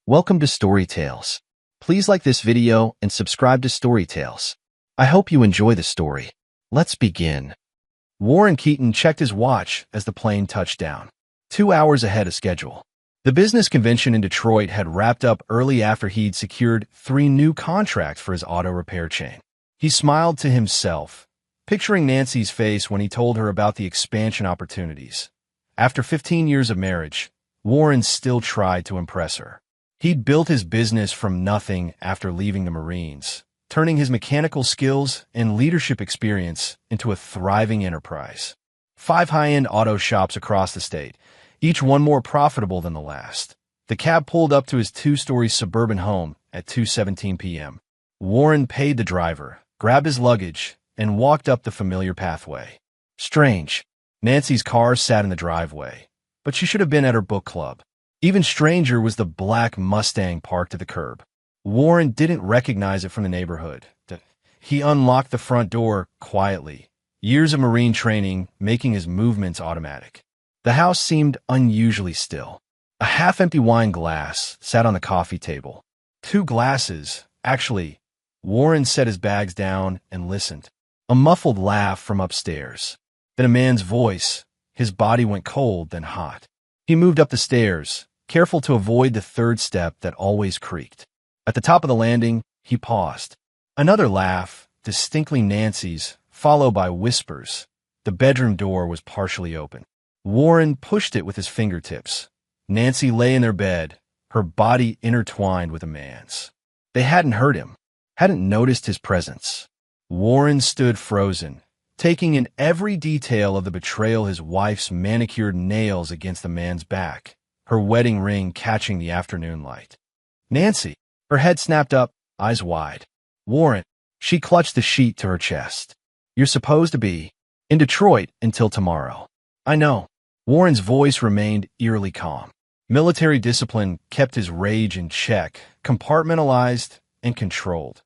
Welcome to Story Tales. Please like this video and subscribe to Story Tales. I hope you enjoy the story. Let's begin. Warren Keaton checked his watch as the plane touched down, 2 hours ahead of schedule. The business convention in Detroit had wrapped up early after he'd secured 3 new contracts for his auto repair chain. He smiled to himself, picturing Nancy's face when he told her about the expansion opportunities. After 15 years of marriage, Warren still tried to impress her. He'd built his business from nothing after leaving the Marines, turning his mechanical skills and leadership experience into a thriving enterprise. 5 high-end auto shops across the state, each one more profitable than the last. The cab pulled up to his 2-story suburban home at 2:17 p.m. Warren paid the driver, grabbed his luggage, and walked up the familiar pathway. Strange. Nancy's car sat in the driveway, but she should have been at her book club. Even stranger was the black Mustang parked at the curb. Warren didn't recognize it from the neighborhood. He unlocked the front door quietly, years of Marine training making his movements automatic. The house seemed unusually still. A half-empty wine glass sat on the coffee table. 2 glasses, actually. Warren set his bags down and listened. A muffled laugh from upstairs. Then a man's voice. His body went cold, then hot. He moved up the stairs, careful to avoid the 3rd step that always creaked. At the top of the landing, he paused. Another laugh, distinctly Nancy's, followed by whispers. The bedroom door was partially open. Warren pushed it with his fingertips. Nancy lay in their bed, her body intertwined with a man's. They hadn't heard him, hadn't noticed his presence. Warren stood frozen, taking in every detail of the betrayal, his wife's manicured nails against the man's back, her wedding ring catching the afternoon light. Nancy, her head snapped up, eyes wide. Warren, she clutched the sheet to her chest. You're supposed to be in Detroit until tomorrow. I know. Warren's voice remained eerily calm. Military discipline kept his rage in check, compartmentalized and controlled.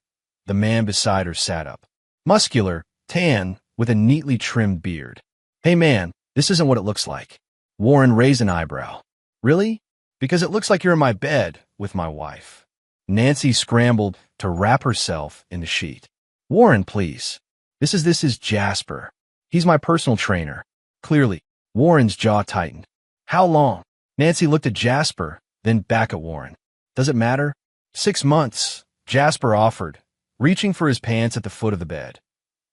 The man beside her sat up. Muscular, tan, with a neatly trimmed beard. Hey man, this isn't what it looks like. Warren raised an eyebrow. Really? Because it looks like you're in my bed with my wife. Nancy scrambled to wrap herself in the sheet. Warren, please. This is Jasper. He's my personal trainer. Clearly, Warren's jaw tightened. How long? Nancy looked at Jasper, then back at Warren. Does it matter? 6 months, Jasper offered, reaching for his pants at the foot of the bed.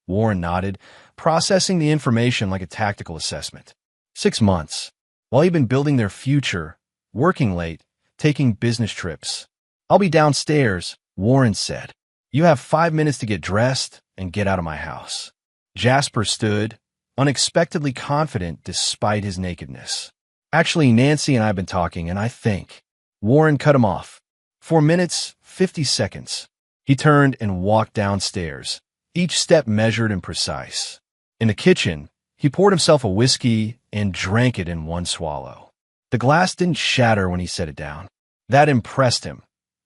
Warren nodded, processing the information like a tactical assessment. 6 months. While he'd been building their future, working late, taking business trips. I'll be downstairs, Warren said. You have 5 minutes to get dressed and get out of my house. Jasper stood, unexpectedly confident despite his nakedness. Actually, Nancy and I have been talking, and I think. Warren cut him off. 4 minutes, 50 seconds. He turned and walked downstairs, each step measured and precise. In the kitchen, he poured himself a whiskey and drank it in one swallow. The glass didn't shatter when he set it down. That impressed him.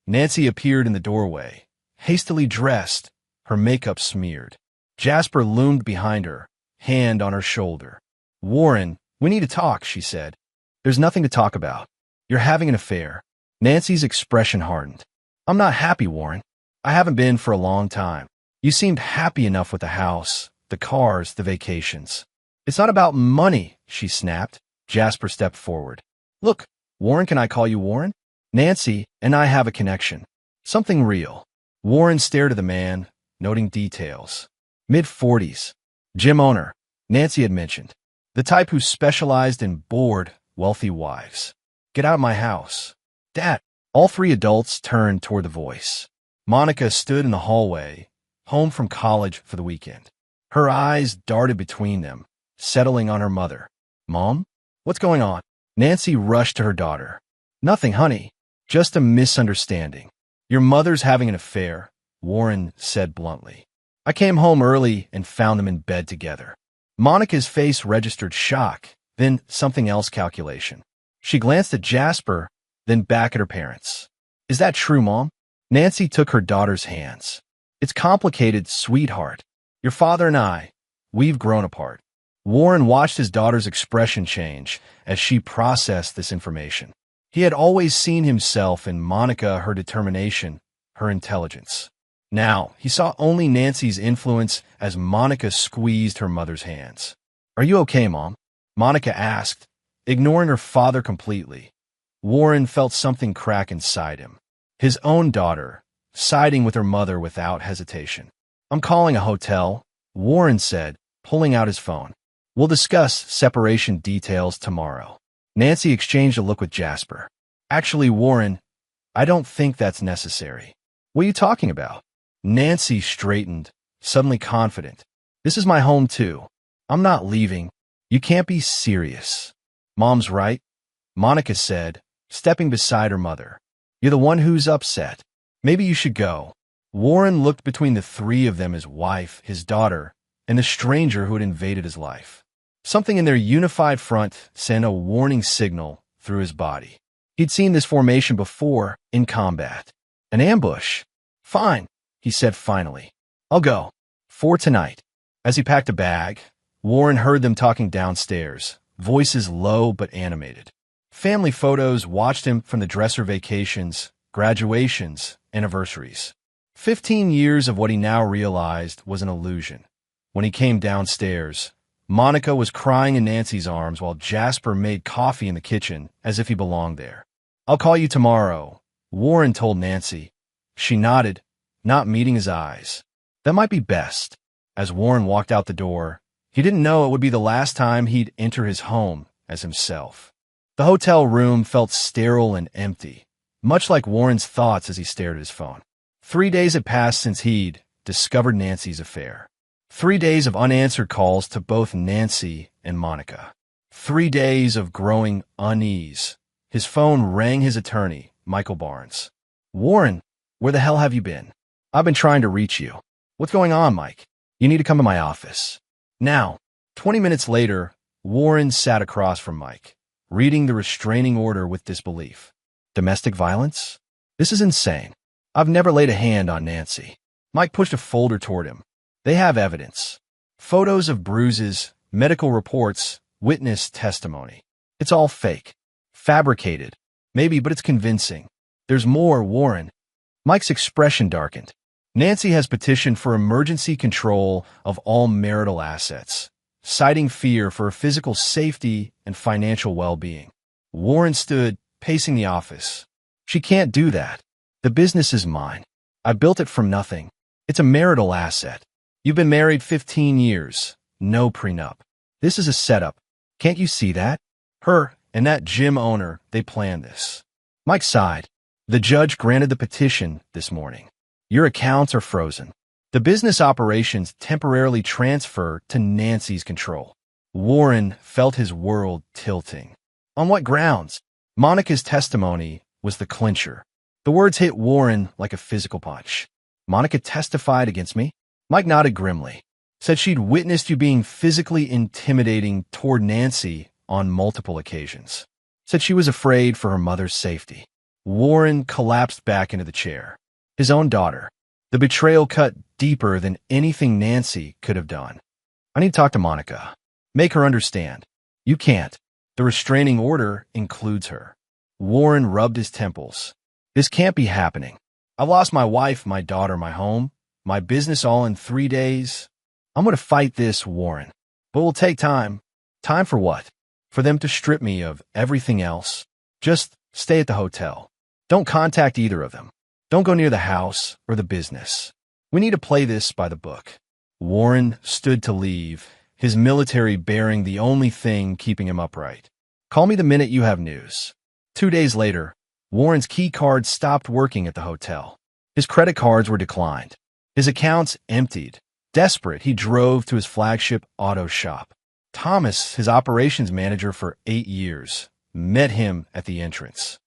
Nancy appeared in the doorway, hastily dressed, her makeup smeared. Jasper loomed behind her, hand on her shoulder. Warren, we need to talk, she said. There's nothing to talk about. You're having an affair. Nancy's expression hardened. I'm not happy, Warren. I haven't been for a long time. You seemed happy enough with the house, the cars, the vacations. It's not about money, she snapped. Jasper stepped forward. Look, Warren, can I call you Warren? Nancy and I have a connection. Something real. Warren stared at the man, noting details. Mid-40s. Gym owner, Nancy had mentioned. The type who specialized in bored, wealthy wives. Get out of my house. Dad. All 3 adults turned toward the voice. Monica stood in the hallway, home from college for the weekend. Her eyes darted between them, settling on her mother. Mom? What's going on? Nancy rushed to her daughter. Nothing, honey. Just a misunderstanding. Your mother's having an affair, Warren said bluntly. I came home early and found them in bed together. Monica's face registered shock, then something else calculation. She glanced at Jasper, then back at her parents. Is that true, Mom? Nancy took her daughter's hands. It's complicated, sweetheart. Your father and I, we've grown apart. Warren watched his daughter's expression change as she processed this information. He had always seen himself in Monica, her determination, her intelligence. Now, he saw only Nancy's influence as Monica squeezed her mother's hands. "Are you okay, Mom?" Monica asked, ignoring her father completely. Warren felt something crack inside him. His own daughter, siding with her mother without hesitation. "I'm calling a hotel," Warren said, pulling out his phone. "We'll discuss separation details tomorrow." Nancy exchanged a look with Jasper. "Actually, Warren, I don't think that's necessary." "What are you talking about?" Nancy straightened, suddenly confident. "This is my home, too. I'm not leaving. You can't be serious." "Mom's right," Monica said, stepping beside her mother. "You're the one who's upset. Maybe you should go." Warren looked between the three of them, his wife, his daughter, and the stranger who had invaded his life. Something in their unified front sent a warning signal through his body. He'd seen this formation before in combat. An ambush. "Fine," he said finally. "I'll go. For tonight." As he packed a bag, Warren heard them talking downstairs, voices low but animated. Family photos watched him from the dresser, vacations, graduations, anniversaries. 15 years of what he now realized was an illusion. When he came downstairs, Monica was crying in Nancy's arms while Jasper made coffee in the kitchen as if he belonged there. "I'll call you tomorrow," Warren told Nancy. She nodded, not meeting his eyes. That might be best. As Warren walked out the door, he didn't know it would be the last time he'd enter his home as himself. The hotel room felt sterile and empty, much like Warren's thoughts as he stared at his phone. 3 days had passed since he'd discovered Nancy's affair. 3 days of unanswered calls to both Nancy and Monica. 3 days of growing unease. His phone rang his attorney, Michael Barnes. "Warren, where the hell have you been? I've been trying to reach you." "What's going on, Mike? You need to come to my office." Now, 20 minutes later, Warren sat across from Mike, reading the restraining order with disbelief. Domestic violence? This is insane. I've never laid a hand on Nancy. Mike pushed a folder toward him. They have evidence. Photos of bruises, medical reports, witness testimony. It's all fake. Fabricated. Maybe, but it's convincing. There's more, Warren. Mike's expression darkened. Nancy has petitioned for emergency control of all marital assets, citing fear for her physical safety and financial well-being. Warren stood, pacing the office. "She can't do that. The business is mine. I built it from nothing. It's a marital asset. You've been married 15 years. No prenup. This is a setup. Can't you see that? Her and that gym owner, they planned this." Mike sighed. "The judge granted the petition this morning. Your accounts are frozen. The business operations temporarily transfer to Nancy's control." Warren felt his world tilting. On what grounds? Monica's testimony was the clincher. The words hit Warren like a physical punch. "Monica testified against me?" Mike nodded grimly. "Said she'd witnessed you being physically intimidating toward Nancy on multiple occasions. Said she was afraid for her mother's safety." Warren collapsed back into the chair. His own daughter. The betrayal cut deeper than anything Nancy could have done. "I need to talk to Monica. Make her understand." "You can't. The restraining order includes her." Warren rubbed his temples. "This can't be happening. I've lost my wife, my daughter, my home, my business all in 3 days. I'm going to fight this, Warren. But it will take time. Time for what? For them to strip me of everything else? Just stay at the hotel. Don't contact either of them. Don't go near the house or the business. We need to play this by the book." Warren stood to leave, his military bearing the only thing keeping him upright. "Call me the minute you have news." 2 days later, Warren's key card stopped working at the hotel. His credit cards were declined. His accounts emptied. Desperate, he drove to his flagship auto shop. Thomas, his operations manager for 8 years, met him at the entrance.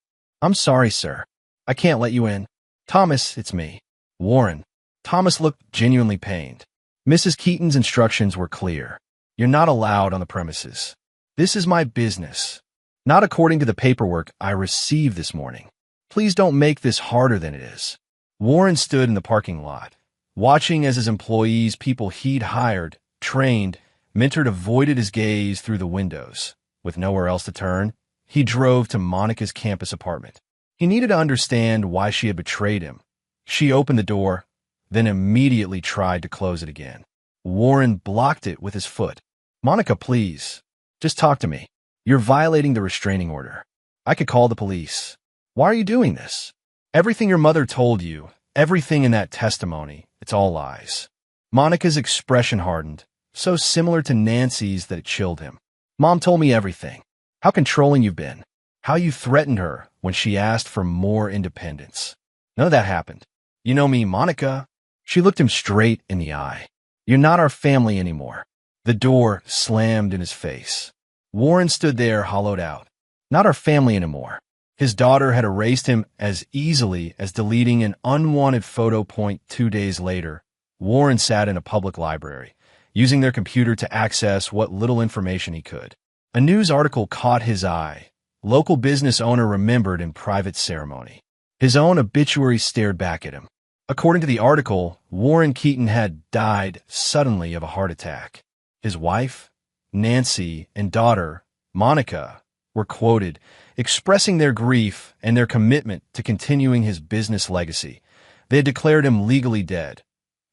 "I'm sorry, sir. I can't let you in." "Thomas, it's me." "Warren." Thomas looked genuinely pained. Mrs. Keaton's instructions were clear. "You're not allowed on the premises. This is my business. Not according to the paperwork I received this morning. Please don't make this harder than it is." Warren stood in the parking lot, watching as his employees, people he'd hired, trained, mentored, avoided his gaze through the windows. With nowhere else to turn, he drove to Monica's campus apartment. He needed to understand why she had betrayed him. She opened the door, then immediately tried to close it again. Warren blocked it with his foot. "Monica, please, just talk to me. You're violating the restraining order. I could call the police. Why are you doing this? Everything your mother told you, everything in that testimony, it's all lies." Monica's expression hardened, so similar to Nancy's that it chilled him. "Mom told me everything. How controlling you've been. How you threatened her when she asked for more independence. None of that happened. You know me, Monica." She looked him straight in the eye. "You're not our family anymore." The door slammed in his face. Warren stood there, hollowed out. Not our family anymore. His daughter had erased him as easily as deleting an unwanted photo. 2 days later, Warren sat in a public library, using their computer to access what little information he could. A news article caught his eye. Local business owner remembered in private ceremony. His own obituary stared back at him. According to the article, Warren Keaton had died suddenly of a heart attack. His wife, Nancy, and daughter, Monica, were quoted, expressing their grief and their commitment to continuing his business legacy. They had declared him legally dead.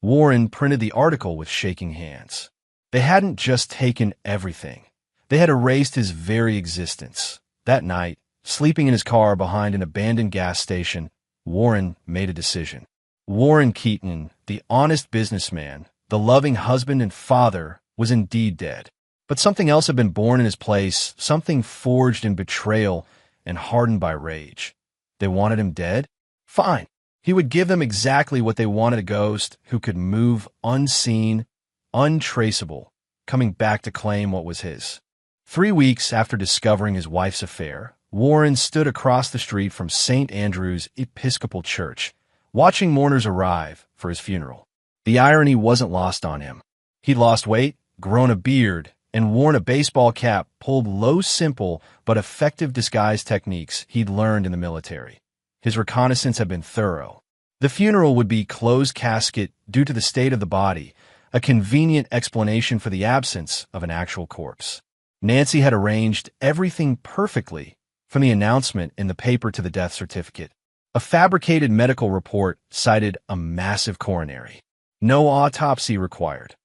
Warren printed the article with shaking hands. They hadn't just taken everything. They had erased his very existence. That night, sleeping in his car behind an abandoned gas station, Warren made a decision. Warren Keaton, the honest businessman, the loving husband and father, was indeed dead. But something else had been born in his place, something forged in betrayal and hardened by rage. They wanted him dead? Fine. He would give them exactly what they wanted, a ghost who could move unseen, untraceable, coming back to claim what was his. 3 weeks after discovering his wife's affair, Warren stood across the street from St. Andrew's Episcopal Church, watching mourners arrive for his funeral. The irony wasn't lost on him. He'd lost weight, grown a beard, and worn a baseball cap, pulled low, simple, but effective disguise techniques he'd learned in the military. His reconnaissance had been thorough. The funeral would be closed casket due to the state of the body, a convenient explanation for the absence of an actual corpse. Nancy had arranged everything perfectly, from the announcement in the paper to the death certificate. A fabricated medical report cited a massive coronary. No autopsy required.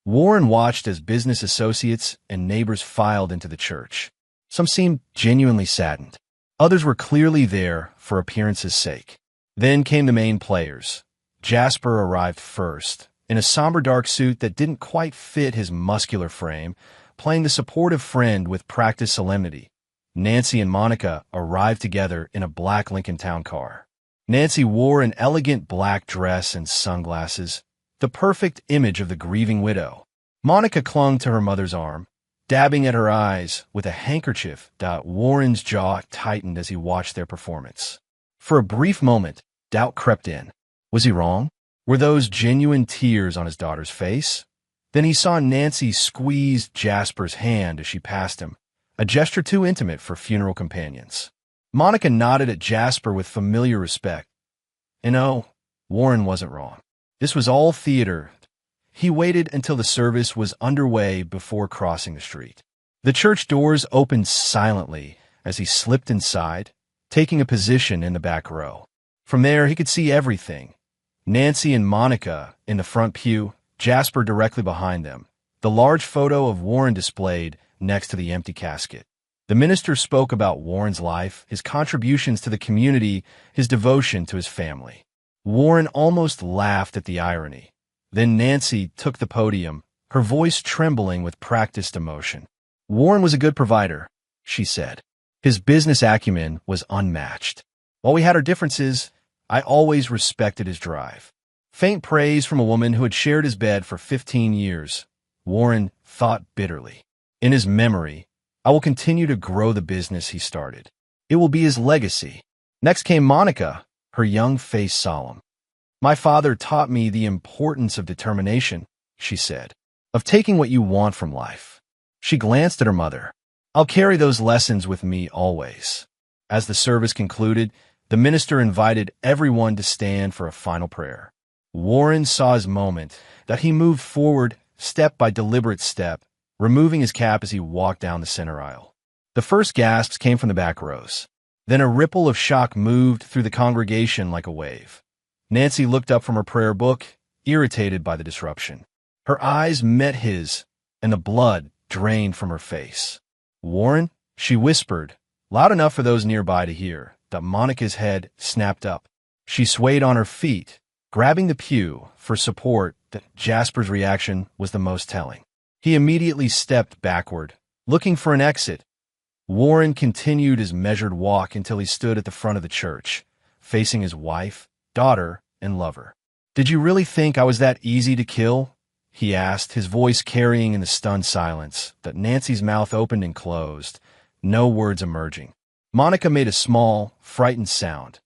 Warren watched as business associates and neighbors filed into the church. Some seemed genuinely saddened. Others were clearly there for appearance's sake. Then came the main players. Jasper arrived first, in a somber dark suit that didn't quite fit his muscular frame, playing the supportive friend with practiced solemnity. Nancy and Monica arrived together in a black Lincoln Town car. Nancy wore an elegant black dress and sunglasses, the perfect image of the grieving widow. Monica clung to her mother's arm, dabbing at her eyes with a handkerchief. Warren's jaw tightened as he watched their performance. For a brief moment, doubt crept in. Was he wrong? Were those genuine tears on his daughter's face? Then he saw Nancy squeeze Jasper's hand as she passed him, a gesture too intimate for funeral companions. Monica nodded at Jasper with familiar respect. And no, Warren wasn't wrong. This was all theater. He waited until the service was underway before crossing the street. The church doors opened silently as he slipped inside, taking a position in the back row. From there, he could see everything. Nancy and Monica in the front pew, Jasper directly behind them, the large photo of Warren displayed next to the empty casket. The minister spoke about Warren's life, his contributions to the community, his devotion to his family. Warren almost laughed at the irony. Then Nancy took the podium, her voice trembling with practiced emotion. "Warren was a good provider," she said. "His business acumen was unmatched. While we had our differences, I always respected his drive." Faint praise from a woman who had shared his bed for 15 years. Warren thought bitterly. In his memory, I will continue to grow the business he started. It will be his legacy. Next came Monica, her young face solemn. "My father taught me the importance of determination," she said, "of taking what you want from life." She glanced at her mother. "I'll carry those lessons with me always." As the service concluded, the minister invited everyone to stand for a final prayer. Warren saw his moment, that he moved forward step by deliberate step, removing his cap as he walked down the center aisle. The first gasps came from the back rows. Then a ripple of shock moved through the congregation like a wave. Nancy looked up from her prayer book, irritated by the disruption. Her eyes met his, and the blood drained from her face. "Warren," she whispered, loud enough for those nearby to hear, that Monica's head snapped up. She swayed on her feet, grabbing the pew for support. That Jasper's reaction was the most telling. He immediately stepped backward, looking for an exit. Warren continued his measured walk until he stood at the front of the church, facing his wife, daughter, and lover. "Did you really think I was that easy to kill?" he asked, his voice carrying in the stunned silence that Nancy's mouth opened and closed, no words emerging. Monica made a small, frightened sound.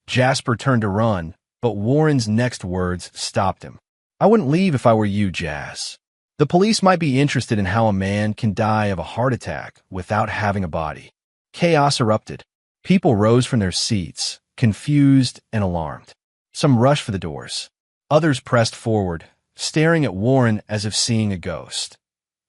Jasper turned to run, but Warren's next words stopped him. "I wouldn't leave if I were you, Jas. The police might be interested in how a man can die of a heart attack without having a body." Chaos erupted. People rose from their seats, confused and alarmed. Some rushed for the doors. Others pressed forward, staring at Warren as if seeing a ghost.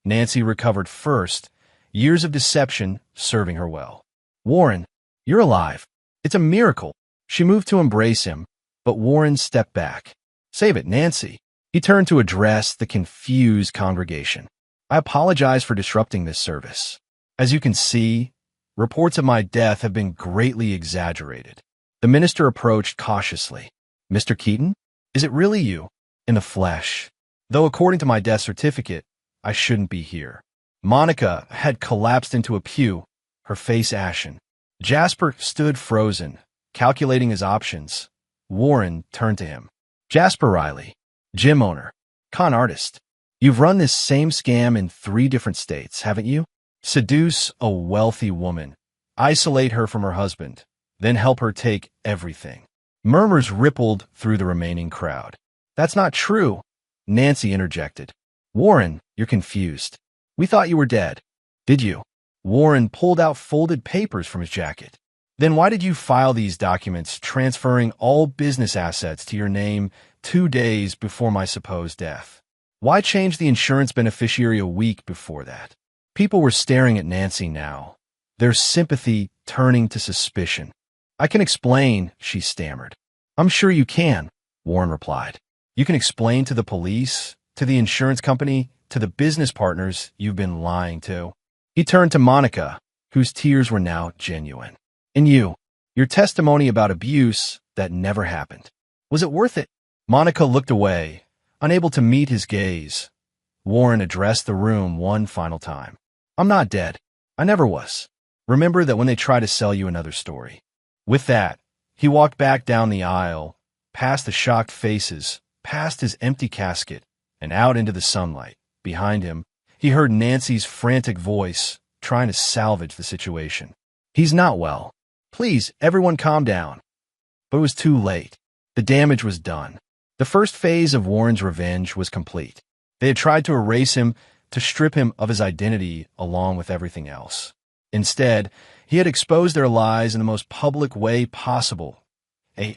Nancy recovered first, years of deception serving her well. "Warren, you're alive. It's a miracle." She moved to embrace him, but Warren stepped back. "Save it, Nancy." He turned to address the confused congregation. "I apologize for disrupting this service. As you can see, reports of my death have been greatly exaggerated." The minister approached cautiously. "Mr. Keaton, is it really you? In the flesh? Though according to my death certificate, I shouldn't be here." Monica had collapsed into a pew, her face ashen. Jasper stood frozen, calculating his options. Warren turned to him. "Jasper Riley, gym owner, con artist. You've run this same scam in 3 different states, haven't you? Seduce a wealthy woman, isolate her from her husband, then help her take everything." Murmurs rippled through the remaining crowd. "That's not true," Nancy interjected. "Warren, you're confused. We thought you were dead." "Did you?" Warren pulled out folded papers from his jacket. "Then why did you file these documents transferring all business assets to your name 2 days before my supposed death? Why change the insurance beneficiary a week before that?" People were staring at Nancy now, their sympathy turning to suspicion. "I can explain," she stammered. "I'm sure you can," Warren replied. "You can explain to the police, to the insurance company, to the business partners you've been lying to." He turned to Monica, whose tears were now genuine. "And you, your testimony about abuse that never happened. Was it worth it?" Monica looked away, unable to meet his gaze. Warren addressed the room one final time. "I'm not dead. I never was. Remember that when they try to sell you another story." With that, he walked back down the aisle, past the shocked faces, past his empty casket, and out into the sunlight. Behind him, he heard Nancy's frantic voice, trying to salvage the situation. "He's not well. Please, everyone calm down." But it was too late. The damage was done. The first phase of Warren's revenge was complete. They had tried to erase him, to strip him of his identity along with everything else. Instead, he had exposed their lies in the most public way possible.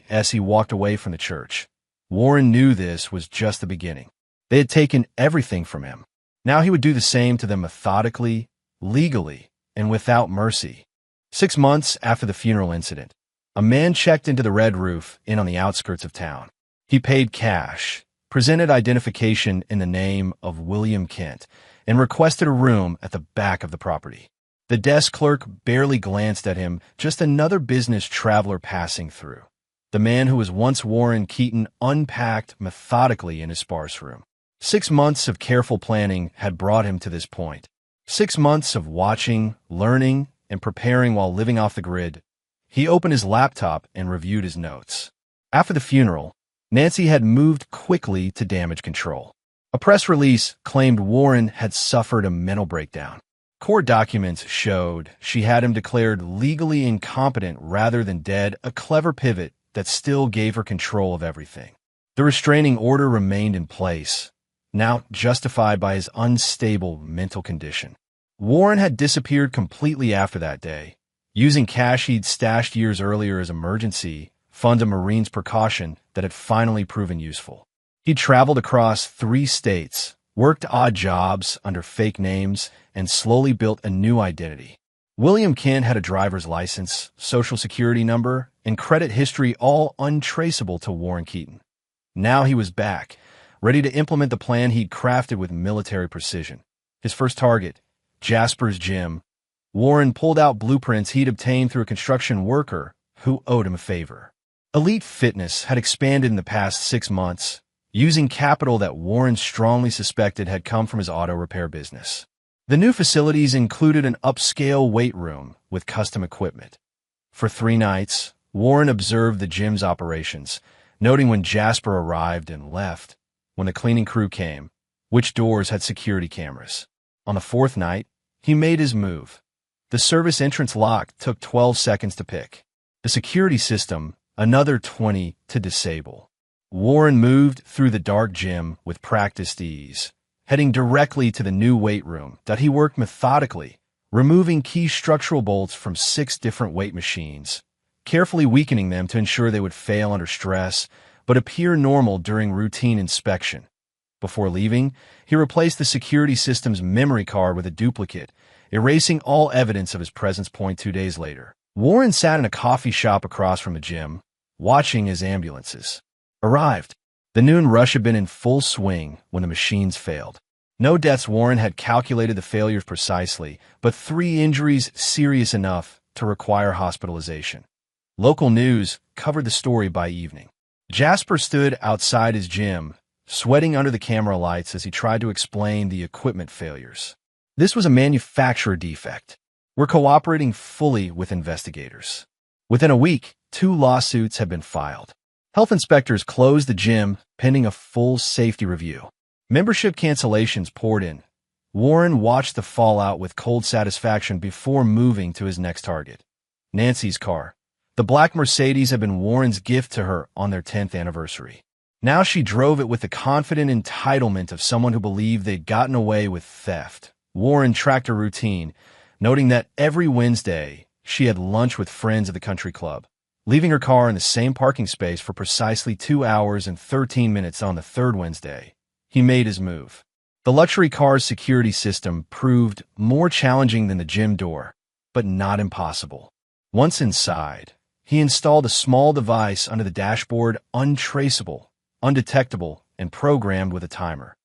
As he walked away from the church, Warren knew this was just the beginning. They had taken everything from him. Now he would do the same to them methodically, legally, and without mercy. 6 months after the funeral incident, a man checked into the Red Roof Inn on the outskirts of town. He paid cash, presented identification in the name of William Kent, and requested a room at the back of the property. The desk clerk barely glanced at him, just another business traveler passing through. The man who was once Warren Keaton unpacked methodically in his sparse room. 6 months of careful planning had brought him to this point. 6 months of watching, learning, and preparing while living off the grid. He opened his laptop and reviewed his notes. After the funeral, Nancy had moved quickly to damage control. A press release claimed Warren had suffered a mental breakdown. Court documents showed she had him declared legally incompetent rather than dead, a clever pivot that still gave her control of everything. The restraining order remained in place, now justified by his unstable mental condition. Warren had disappeared completely after that day, using cash he'd stashed years earlier as emergency funds, a Marine's precaution that had finally proven useful. He traveled across 3 states, worked odd jobs under fake names, and slowly built a new identity. William Kent had a driver's license, social security number, and credit history all untraceable to Warren Keaton. Now he was back, ready to implement the plan he'd crafted with military precision. His first target, Jasper's gym. Warren pulled out blueprints he'd obtained through a construction worker who owed him a favor. Elite Fitness had expanded in the past 6 months, using capital that Warren strongly suspected had come from his auto repair business. The new facilities included an upscale weight room with custom equipment. For 3 nights, Warren observed the gym's operations, noting when Jasper arrived and left, when the cleaning crew came, which doors had security cameras. On the 4th night, he made his move. The service entrance lock took 12 seconds to pick. The security system, another 20 to disable. Warren moved through the dark gym with practiced ease, heading directly to the new weight room that he worked methodically, removing key structural bolts from 6 different weight machines, carefully weakening them to ensure they would fail under stress but appear normal during routine inspection. Before leaving, he replaced the security system's memory card with a duplicate, erasing all evidence of his presence. 2 days later, Warren sat in a coffee shop across from the gym, watching as ambulances arrived. The noon rush had been in full swing when the machines failed. No deaths. Warren had calculated the failures precisely, but 3 injuries serious enough to require hospitalization. Local news covered the story by evening. Jasper stood outside his gym, sweating under the camera lights as he tried to explain the equipment failures. This was a manufacturer defect. We're cooperating fully with investigators. Within a week, 2 lawsuits had been filed. Health inspectors closed the gym, pending a full safety review. Membership cancellations poured in. Warren watched the fallout with cold satisfaction before moving to his next target. Nancy's car. The black Mercedes had been Warren's gift to her on their 10th anniversary. Now she drove it with the confident entitlement of someone who believed they'd gotten away with theft. Warren tracked her routine, noting that every Wednesday she had lunch with friends at the country club, leaving her car in the same parking space for precisely 2 hours and 13 minutes on the 3rd Wednesday. He made his move. The luxury car's security system proved more challenging than the gym door, but not impossible. Once inside, he installed a small device under the dashboard, untraceable, undetectable, and programmed with a timer.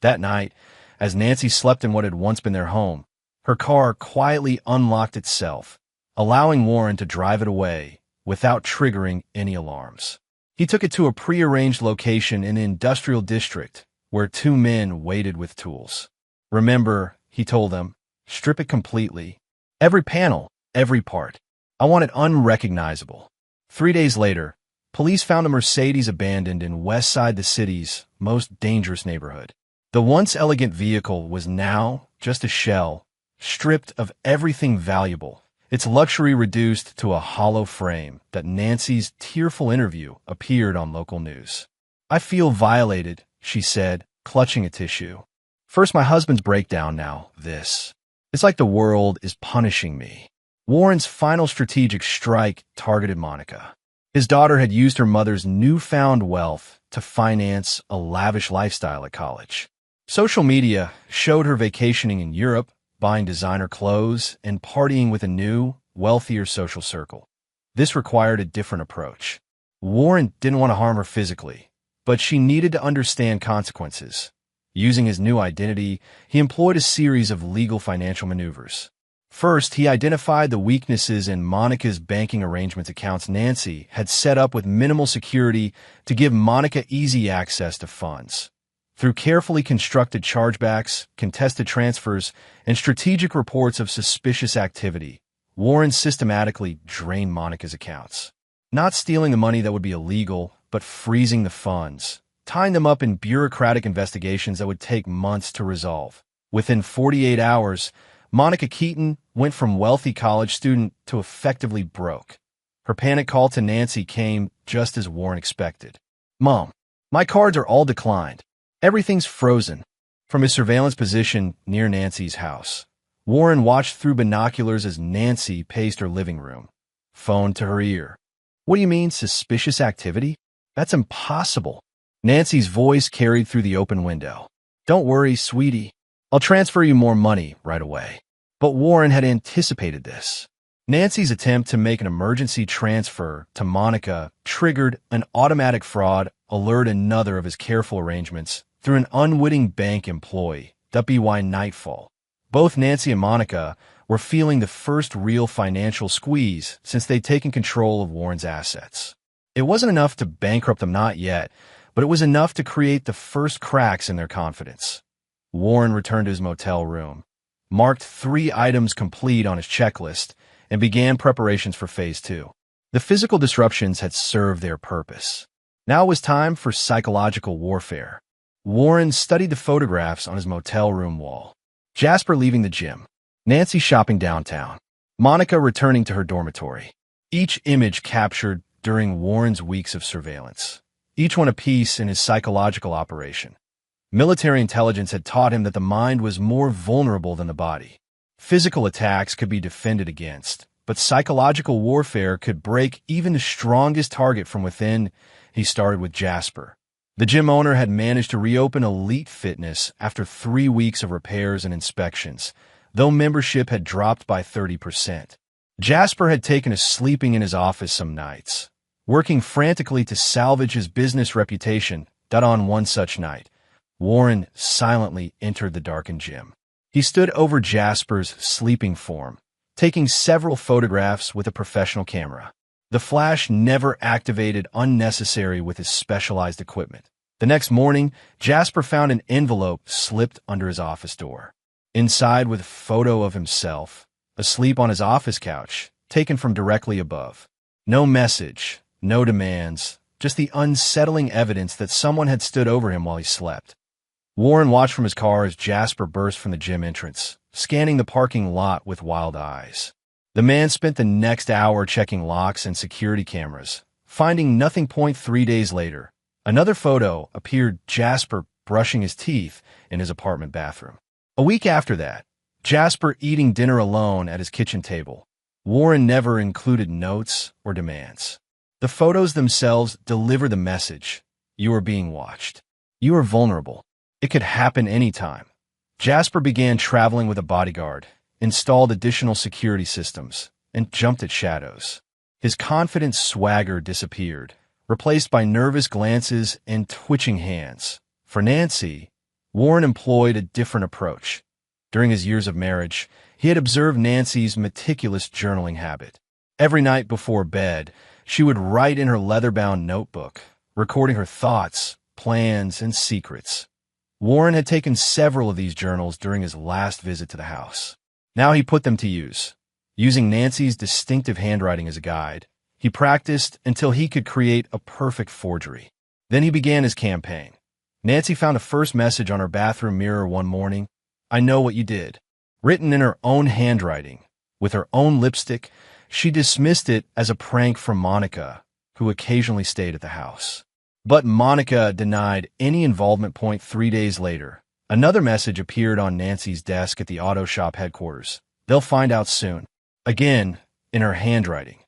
That night, as Nancy slept in what had once been their home, her car quietly unlocked itself, allowing Warren to drive it away without triggering any alarms. He took it to a prearranged location in the industrial district where 2 men waited with tools. Remember, he told them, strip it completely. Every panel, every part. I want it unrecognizable. 3 days later, police found a Mercedes abandoned in West Side, the city's most dangerous neighborhood. The once elegant vehicle was now just a shell, stripped of everything valuable, its luxury reduced to a hollow frame. That Nancy's tearful interview appeared on local news. I feel violated, she said, clutching a tissue. First my husband's breakdown, now this. It's like the world is punishing me. Warren's final strategic strike targeted Monica. His daughter had used her mother's newfound wealth to finance a lavish lifestyle at college. Social media showed her vacationing in Europe, buying designer clothes, and partying with a new, wealthier social circle. This required a different approach. Warren didn't want to harm her physically, but she needed to understand consequences. Using his new identity, he employed a series of legal financial maneuvers. First, he identified the weaknesses in Monica's banking arrangements accounts. Nancy had set up with minimal security to give Monica easy access to funds. Through carefully constructed chargebacks, contested transfers, and strategic reports of suspicious activity, Warren systematically drained Monica's accounts. Not stealing the money that would be illegal, but freezing the funds, tying them up in bureaucratic investigations that would take months to resolve. Within 48 hours, Monica Keaton went from wealthy college student to effectively broke. Her panic call to Nancy came just as Warren expected. "Mom, my cards are all declined. Everything's frozen." From his surveillance position near Nancy's house, Warren watched through binoculars as Nancy paced her living room, phone to her ear. "What do you mean, suspicious activity? That's impossible." Nancy's voice carried through the open window. "Don't worry, sweetie. I'll transfer you more money right away." But Warren had anticipated this. Nancy's attempt to make an emergency transfer to Monica triggered an automatic fraud alert, another of his careful arrangements, through an unwitting bank employee. By nightfall, both Nancy and Monica were feeling the first real financial squeeze since they'd taken control of Warren's assets. It wasn't enough to bankrupt them, not yet, but it was enough to create the first cracks in their confidence. Warren returned to his motel room, marked 3 items complete on his checklist, and began preparations for Phase 2. The physical disruptions had served their purpose. Now it was time for psychological warfare. Warren studied the photographs on his motel room wall. Jasper leaving the gym, Nancy shopping downtown, Monica returning to her dormitory. Each image captured during Warren's weeks of surveillance, each one a piece in his psychological operation. Military intelligence had taught him that the mind was more vulnerable than the body. Physical attacks could be defended against, but psychological warfare could break even the strongest target from within. He started with Jasper. The gym owner had managed to reopen Elite Fitness after 3 weeks of repairs and inspections, though membership had dropped by 30%. Jasper had taken to sleeping in his office some nights, working frantically to salvage his business reputation. On one such night, Warren silently entered the darkened gym. He stood over Jasper's sleeping form, taking several photographs with a professional camera. The flash never activated, unnecessary with his specialized equipment. The next morning, Jasper found an envelope slipped under his office door. Inside was a photo of himself, asleep on his office couch, taken from directly above. No message, no demands, just the unsettling evidence that someone had stood over him while he slept. Warren watched from his car as Jasper burst from the gym entrance, scanning the parking lot with wild eyes. The man spent the next hour checking locks and security cameras, finding nothing. 3 days later, another photo appeared, Jasper brushing his teeth in his apartment bathroom. A week after that, Jasper eating dinner alone at his kitchen table. Warren never included notes or demands. The photos themselves deliver the message: you are being watched. You are vulnerable. It could happen anytime. Jasper began traveling with a bodyguard, installed additional security systems, and jumped at shadows. His confident swagger disappeared, replaced by nervous glances and twitching hands. For Nancy, Warren employed a different approach. During his years of marriage, he had observed Nancy's meticulous journaling habit. Every night before bed, she would write in her leather-bound notebook, recording her thoughts, plans, and secrets. Warren had taken several of these journals during his last visit to the house. Now he put them to use. Using Nancy's distinctive handwriting as a guide, he practiced until he could create a perfect forgery. Then he began his campaign. Nancy found a first message on her bathroom mirror one morning: "I know what you did." Written in her own handwriting, with her own lipstick, she dismissed it as a prank from Monica, who occasionally stayed at the house. But Monica denied any involvement. 3 days later, another message appeared on Nancy's desk at the auto shop headquarters: "They'll find out soon." Again, in her handwriting.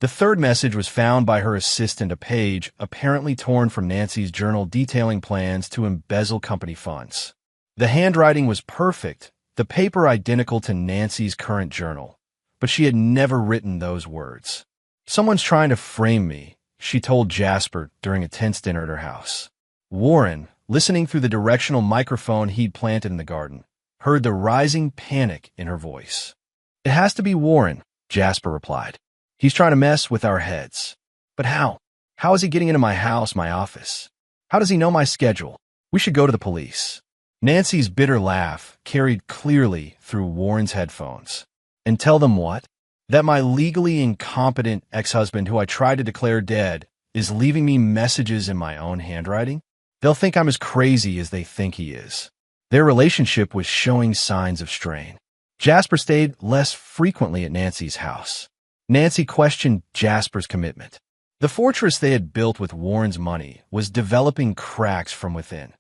The third message was found by her assistant, a page apparently torn from Nancy's journal detailing plans to embezzle company funds. The handwriting was perfect, the paper identical to Nancy's current journal, but she had never written those words. "Someone's trying to frame me," she told Jasper during a tense dinner at her house. Warren, listening through the directional microphone he'd planted in the garden, heard the rising panic in her voice. "It has to be Warren," Jasper replied. "He's trying to mess with our heads." "But how? How is he getting into my house, my office? How does he know my schedule? We should go to the police." Nancy's bitter laugh carried clearly through Warren's headphones. "And tell them what? That my legally incompetent ex-husband, who I tried to declare dead, is leaving me messages in my own handwriting? They'll think I'm as crazy as they think he is." Their relationship was showing signs of strain. Jasper stayed less frequently at Nancy's house. Nancy questioned Jasper's commitment. The fortress they had built with Warren's money was developing cracks from within.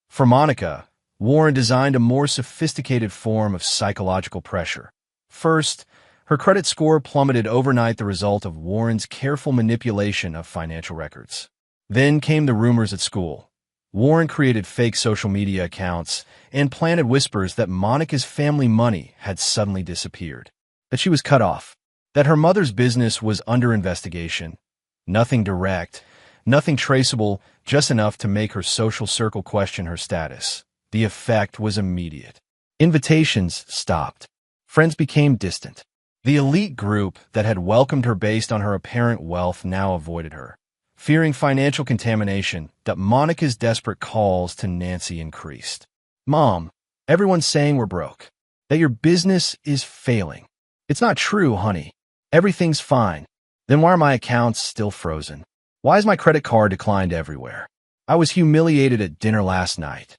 For Monica, Warren designed a more sophisticated form of psychological pressure. First, her credit score plummeted overnight, the result of Warren's careful manipulation of financial records. Then came the rumors at school. Warren created fake social media accounts and planted whispers that Monica's family money had suddenly disappeared, that she was cut off, that her mother's business was under investigation. Nothing direct, nothing traceable, just enough to make her social circle question her status. The effect was immediate. Invitations stopped. Friends became distant. The elite group that had welcomed her based on her apparent wealth now avoided her, fearing financial contamination. That Monica's desperate calls to Nancy increased. "Mom, everyone's saying we're broke, that your business is failing." "It's not true, honey. Everything's fine." "Then why are my accounts still frozen? Why is my credit card declined everywhere? I was humiliated at dinner last night."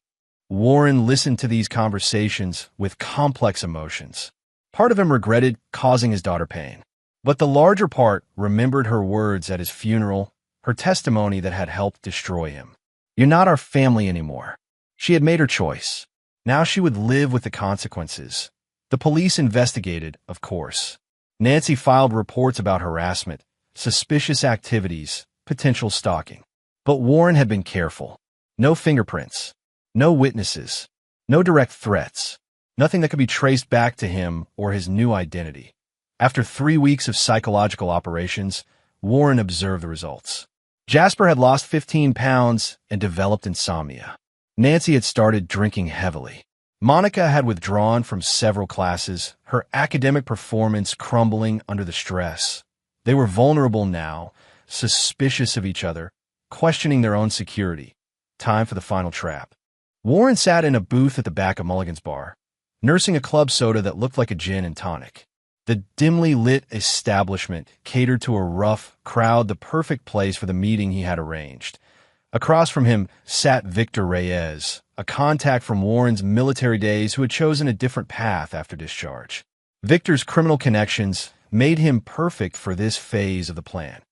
Warren listened to these conversations with complex emotions. Part of him regretted causing his daughter pain, but the larger part remembered her words at his funeral, her testimony that had helped destroy him. "You're not our family anymore." She had made her choice. Now she would live with the consequences. The police investigated, of course. Nancy filed reports about harassment, suspicious activities, potential stalking. But Warren had been careful. No fingerprints, no witnesses, no direct threats, nothing that could be traced back to him or his new identity. After 3 weeks of psychological operations, Warren observed the results. Jasper had lost 15 pounds and developed insomnia. Nancy had started drinking heavily. Monica had withdrawn from several classes, her academic performance crumbling under the stress. They were vulnerable now, suspicious of each other, questioning their own security. Time for the final trap. Warren sat in a booth at the back of Mulligan's bar, nursing a club soda that looked like a gin and tonic. The dimly lit establishment catered to a rough crowd, the perfect place for the meeting he had arranged. Across from him sat Victor Reyes, a contact from Warren's military days who had chosen a different path after discharge. Victor's criminal connections made him perfect for this phase of the plan.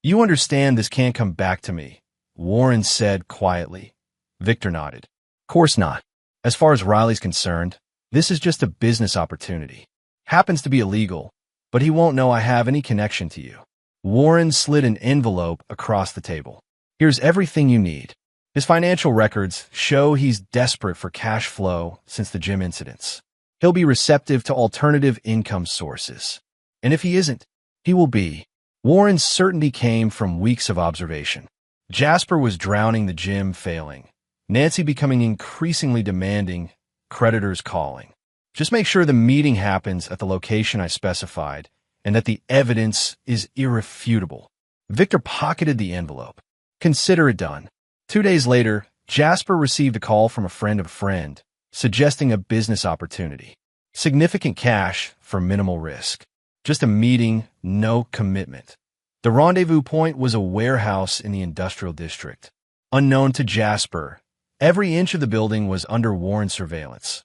"You understand this can't come back to me," Warren said quietly. Victor nodded. "Of course not. As far as Riley's concerned, this is just a business opportunity. Happens to be illegal, but he won't know I have any connection to you." Warren slid an envelope across the table. "Here's everything you need." His financial records show he's desperate for cash flow since the gym incidents. He'll be receptive to alternative income sources. And if he isn't, he will be. Warren's certainty came from weeks of observation. Jasper was drowning, the gym failing, Nancy becoming increasingly demanding, creditors calling. "Just make sure the meeting happens at the location I specified and that the evidence is irrefutable." Victor pocketed the envelope. "Consider it done." 2 days later, Jasper received a call from a friend, suggesting a business opportunity. Significant cash for minimal risk. Just a meeting, no commitment. The rendezvous point was a warehouse in the industrial district. Unknown to Jasper, every inch of the building was under Warren's surveillance.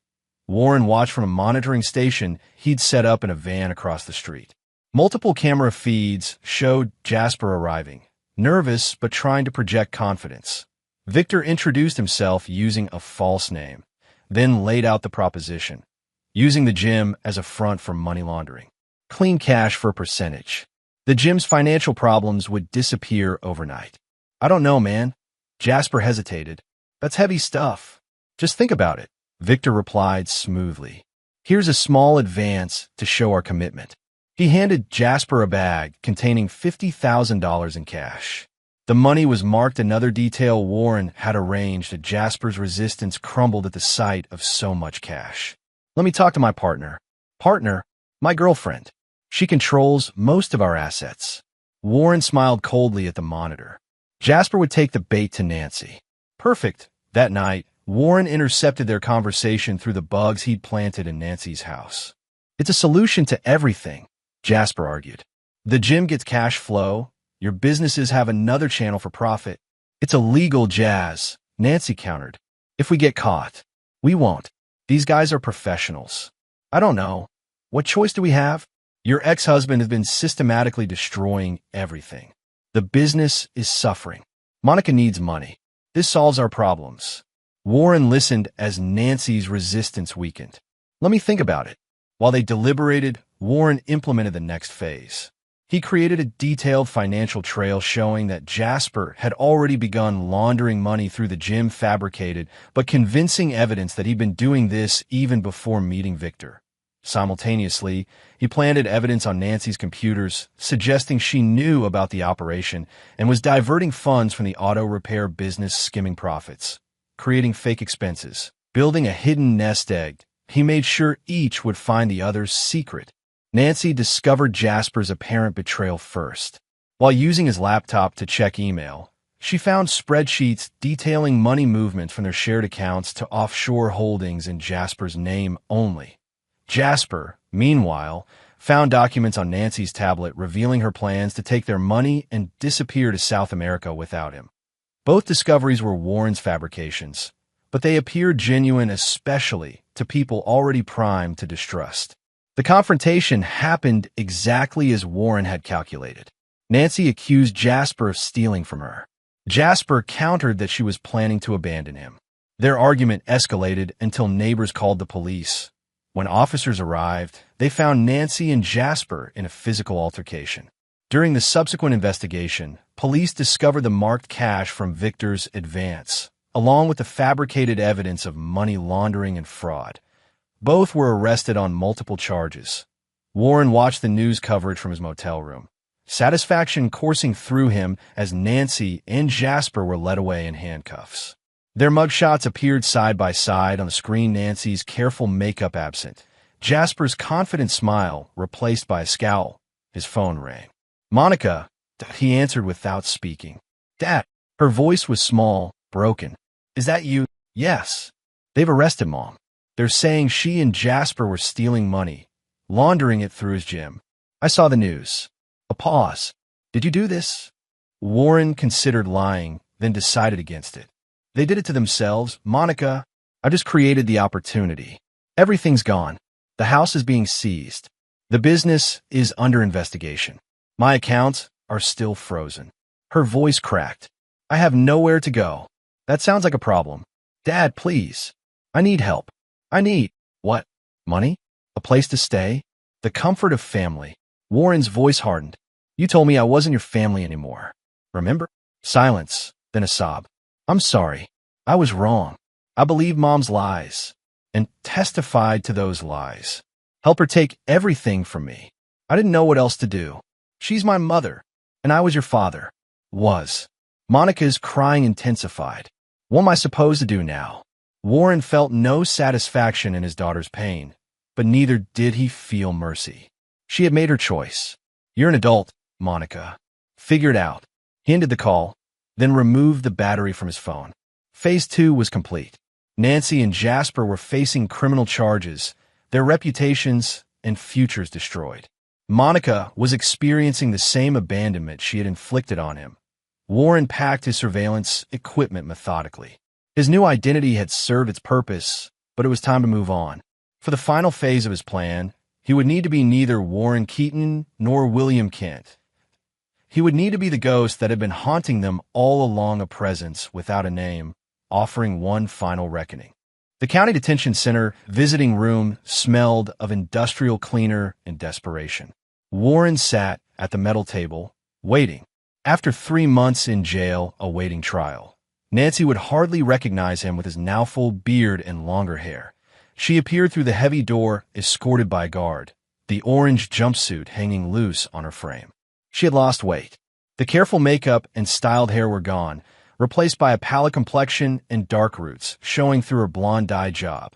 Warren watched from a monitoring station he'd set up in a van across the street. Multiple camera feeds showed Jasper arriving, nervous but trying to project confidence. Victor introduced himself using a false name, then laid out the proposition, using the gym as a front for money laundering. Clean cash for a percentage. The gym's financial problems would disappear overnight. "I don't know, man." Jasper hesitated. "That's heavy stuff." "Just think about it," Victor replied smoothly. "Here's a small advance to show our commitment." He handed Jasper a bag containing $50,000 in cash. The money was marked. Another detail Warren had arranged. Jasper's resistance crumbled at the sight of so much cash. "Let me talk to my partner." "Partner? My girlfriend. She controls most of our assets." Warren smiled coldly at the monitor. Jasper would take the bait to Nancy. Perfect. That night, Warren intercepted their conversation through the bugs he'd planted in Nancy's house. "It's a solution to everything," Jasper argued. "The gym gets cash flow. Your businesses have another channel for profit." "It's illegal, Jazz," Nancy countered. "If we get caught, we won't. These guys are professionals." "I don't know. What choice do we have? Your ex-husband has been systematically destroying everything. The business is suffering. Monica needs money. This solves our problems." Warren listened as Nancy's resistance weakened. "Let me think about it." While they deliberated, Warren implemented the next phase. He created a detailed financial trail showing that Jasper had already begun laundering money through the gym, fabricated but convincing evidence that he'd been doing this even before meeting Victor. Simultaneously, he planted evidence on Nancy's computers, suggesting she knew about the operation and was diverting funds from the auto repair business, skimming profits. Creating fake expenses, building a hidden nest egg, he made sure each would find the other's secret. Nancy discovered Jasper's apparent betrayal first. While using his laptop to check email, she found spreadsheets detailing money movements from their shared accounts to offshore holdings in Jasper's name only. Jasper, meanwhile, found documents on Nancy's tablet revealing her plans to take their money and disappear to South America without him. Both discoveries were Warren's fabrications, but they appeared genuine, especially to people already primed to distrust. The confrontation happened exactly as Warren had calculated. Nancy accused Jasper of stealing from her. Jasper countered that she was planning to abandon him. Their argument escalated until neighbors called the police. When officers arrived, they found Nancy and Jasper in a physical altercation. During the subsequent investigation, police discovered the marked cash from Victor's advance, along with the fabricated evidence of money laundering and fraud. Both were arrested on multiple charges. Warren watched the news coverage from his motel room, satisfaction coursing through him as Nancy and Jasper were led away in handcuffs. Their mugshots appeared side by side on the screen, Nancy's careful makeup absent, Jasper's confident smile replaced by a scowl. His phone rang. "Monica," he answered without speaking. "Dad." Her voice was small, broken. "Is that you?" "Yes." "They've arrested Mom. They're saying she and Jasper were stealing money, laundering it through his gym. I saw the news." A pause. "Did you do this?" Warren considered lying, then decided against it. "They did it to themselves, Monica. I just created the opportunity. Everything's gone. The house is being seized. The business is under investigation. My accounts are still frozen." Her voice cracked. "I have nowhere to go." "That sounds like a problem. Dad, please. I need help. I need—" "What? Money? A place to stay? The comfort of family." Warren's voice hardened. "You told me I wasn't your family anymore. Remember?" Silence, then a sob. "I'm sorry. I was wrong. I believed Mom's lies and testified to those lies. Help her take everything from me. I didn't know what else to do. She's my mother, and I was your father." Was. Monica's crying intensified. "What am I supposed to do now?" Warren felt no satisfaction in his daughter's pain, but neither did he feel mercy. She had made her choice. "You're an adult, Monica. Figure it out." He ended the call, then removed the battery from his phone. Phase 2 was complete. Nancy and Jasper were facing criminal charges, their reputations and futures destroyed. Monica was experiencing the same abandonment she had inflicted on him. Warren packed his surveillance equipment methodically. His new identity had served its purpose, but it was time to move on. For the final phase of his plan, he would need to be neither Warren Keaton nor William Kent. He would need to be the ghost that had been haunting them all along, a presence without a name, offering one final reckoning. The county detention center visiting room smelled of industrial cleaner and desperation. Warren sat at the metal table, waiting. After 3 months in jail awaiting trial, Nancy would hardly recognize him with his now full beard and longer hair. She appeared through the heavy door, escorted by a guard, the orange jumpsuit hanging loose on her frame. She had lost weight. The careful makeup and styled hair were gone, replaced by a pallid complexion and dark roots showing through her blonde dye job.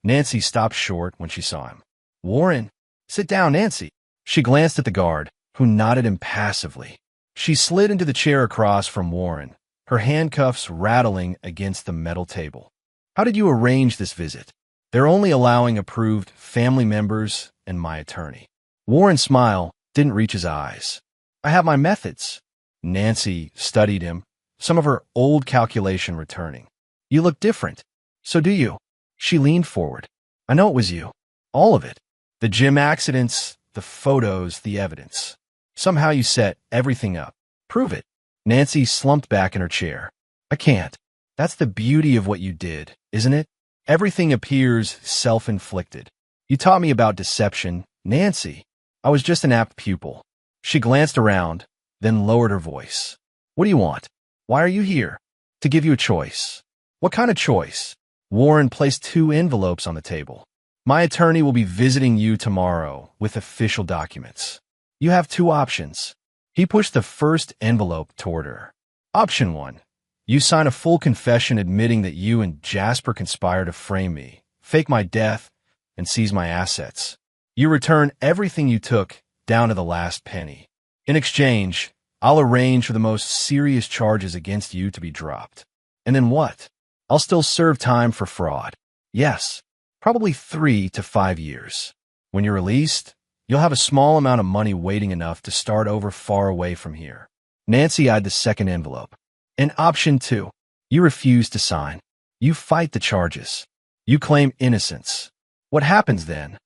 Nancy stopped short when she saw him. "Warren." "Sit down, Nancy." She glanced at the guard, who nodded impassively. She slid into the chair across from Warren, her handcuffs rattling against the metal table. "How did you arrange this visit?" "They're only allowing approved family members and my attorney." Warren's smile didn't reach his eyes. "I have my methods." Nancy studied him, some of her old calculation returning. "You look different." "So do you." She leaned forward. "I know it was you. All of it. The gym accidents, the photos, the evidence. Somehow you set everything up. Prove it." Nancy slumped back in her chair. "I can't. That's the beauty of what you did, isn't it? Everything appears self-inflicted. You taught me about deception, Nancy. I was just an apt pupil." She glanced around, then lowered her voice. What do you want? Why are you here? To give you a choice. What kind of choice? Warren placed 2 envelopes on the table. My attorney will be visiting you tomorrow with official documents. You have 2 options. He pushed the first envelope toward her. Option 1. You sign a full confession admitting that you and Jasper conspired to frame me, fake my death, and seize my assets. You return everything you took, down to the last penny. In exchange, I'll arrange for the most serious charges against you to be dropped. And then what? I'll still serve time for fraud. Yes, probably 3 to 5 years. When you're released, you'll have a small amount of money waiting enough to start over far away from here. Nancy eyed the second envelope. And option 2, you refuse to sign. You fight the charges. You claim innocence. What happens then?